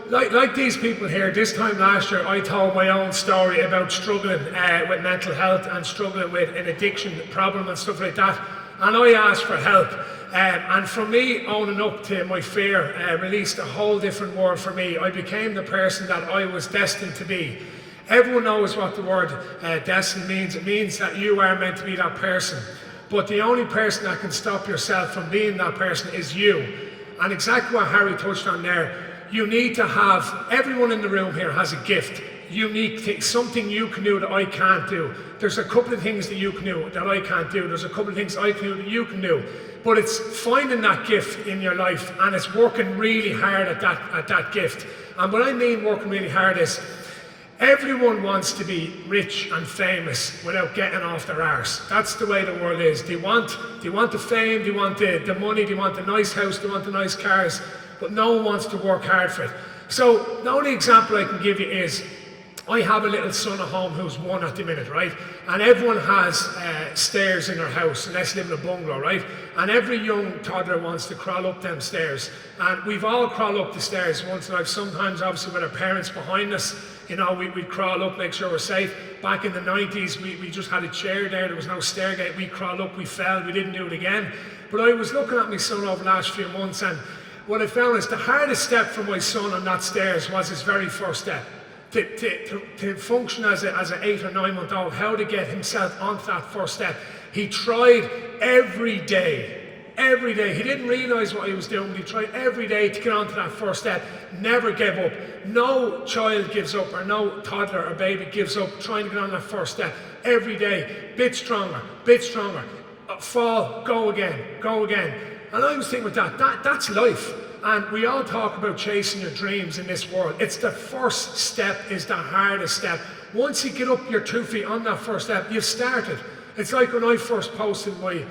like these people here, this time last year I told my own story about struggling with mental health and struggling with an addiction problem and stuff like that. And I asked for help. And for me, owning up to my fear released a whole different world for me. I became the person that I was destined to be. Everyone knows what the word destined means. It means that you are meant to be that person. But the only person that can stop yourself from being that person is you. And exactly what Harry touched on there, you need to have, everyone in the room here has a gift. Unique thing, something you can do that I can't do. There's a couple of things that you can do that I can't do. There's a couple of things I can do that you can do. But it's finding that gift in your life, and it's working really hard at that gift. And what I mean working really hard is, everyone wants to be rich and famous without getting off their arse. That's the way the world is. They want the fame, they want the money, they want the nice house, they want the nice cars, but no one wants to work hard for it. So the only example I can give you is, I have a little son at home who's 1 at the minute, right? And everyone has stairs in their house, unless they live in a bungalow, right? And every young toddler wants to crawl up them stairs. And we've all crawled up the stairs once in a while, sometimes obviously with our parents behind us. You know, we'd crawl up, make sure we're safe. Back in the 90s, we just had a chair there was no stairgate. We crawled up, we fell, we didn't do it again. But I was looking at my son over the last few months, and what I found is the hardest step for my son on that stairs was his very first step. To function as an 8 or 9 month old, how to get himself onto that first step. He tried every day. Every day. He didn't realise what he was doing, but he tried every day to get onto that first step. Never gave up. No child gives up, or no toddler or baby gives up trying to get on that first step. Every day, bit stronger, fall, go again. And I was thinking with that's life. And we all talk about chasing your dreams in this world. It's the first step is the hardest step. Once you get up your 2 feet on that first step, you've started. It's like when I first posted my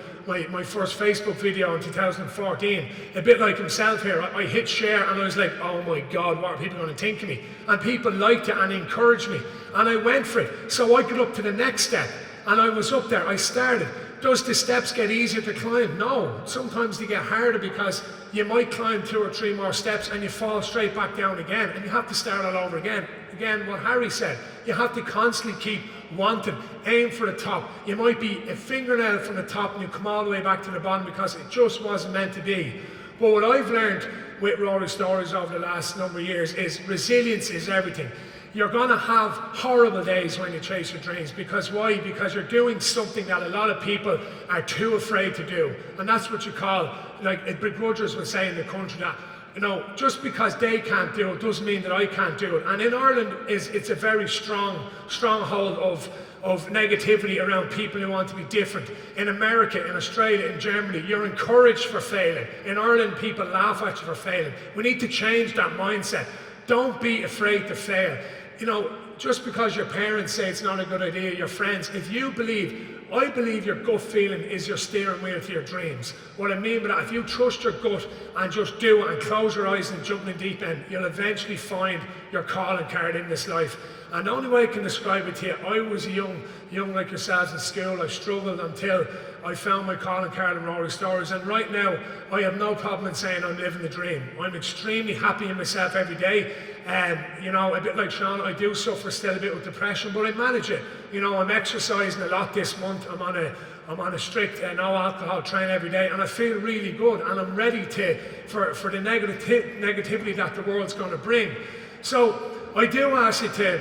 first Facebook video in 2014, a bit like himself here. I hit share and I was like, oh my God, what are people going to think of me? And people liked it and encouraged me. And I went for it. So I got up to the next step. And I was up there, I started. Does the steps get easier to climb? No, sometimes they get harder because you might climb 2 or 3 more steps and you fall straight back down again and you have to start all over again. Again, what Harry said, you have to constantly keep wanting, aim for the top. You might be a fingernail from the top and you come all the way back to the bottom because it just wasn't meant to be. But what I've learned with Rory Stories over the last number of years is resilience is everything. You're going to have horrible days when you chase your dreams. Because why? Because you're doing something that a lot of people are too afraid to do. And that's what you call, like begrudgers would say in the country, that, you know, just because they can't do it doesn't mean that I can't do it. And in Ireland, it's a very stronghold of negativity around people who want to be different. In America, in Australia, in Germany, you're encouraged for failing. In Ireland, people laugh at you for failing. We need to change that mindset. Don't be afraid to fail. You know, just because your parents say it's not a good idea, your friends, if you believe, I believe your gut feeling is your steering wheel to your dreams. What I mean by that, if you trust your gut and just do it and close your eyes and jump in the deep end, you'll eventually find your calling card in this life. And the only way I can describe it to you, I was young like yourselves in school. I struggled until I found my calling card in Rory Stories. And right now, I have no problem in saying I'm living the dream. I'm extremely happy in myself every day. You know, a bit like Sean, I do suffer still a bit with depression, but I manage it. You know, I'm exercising a lot this month. I'm on a strict no alcohol train every day, and I feel really good, and I'm ready for the negativity that the world's going to bring. So I do ask you to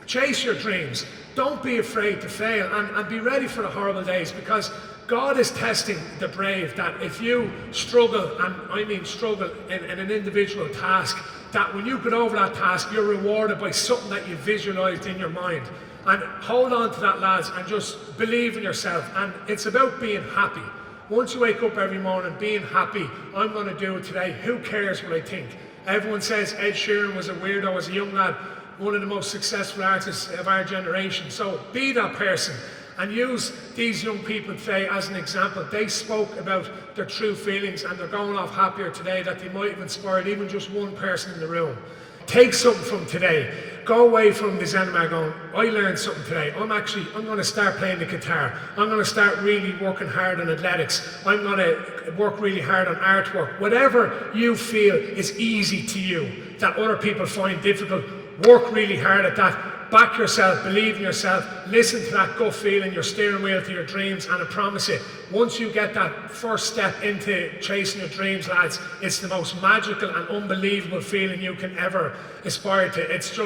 chase your dreams. Don't be afraid to fail, and be ready for the horrible days, because God is testing the brave. That if you struggle, and I mean struggle in an individual task, that when you get over that task, you're rewarded by something that you visualized in your mind. And hold on to that, lads, and just believe in yourself. And it's about being happy. Once you wake up every morning being happy, I'm going to do it today. Who cares what I think? Everyone says Ed Sheeran was a weirdo as a young lad, one of the most successful artists of our generation. So be that person and use these young people today as an example. They spoke about their true feelings, and they're going off happier today that they might have inspired even just one person in the room. Take something from today. go away from the Zeminar going, I learned something today. I'm going to start playing the guitar. I'm going to start really working hard on athletics. I'm going to work really hard on artwork. Whatever you feel is easy to you, that other people find difficult, work really hard at that. Back yourself, believe in yourself, listen to that gut feeling, your steering wheel to your dreams, and I promise you, once you get that first step into chasing your dreams, lads, it's the most magical and unbelievable feeling you can ever aspire to. It's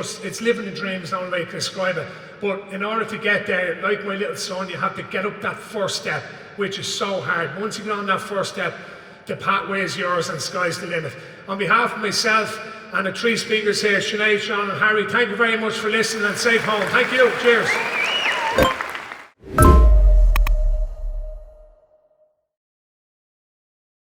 living the dream is the only way I can describe it. But in order to get there, like my little son, you have to get up that first step, which is so hard. Once you get on that first step, the pathway is yours and sky's the limit. On behalf of myself and the three speakers here, Sinead, Sean and Harry, thank you very much for listening and safe home. Thank you. Cheers.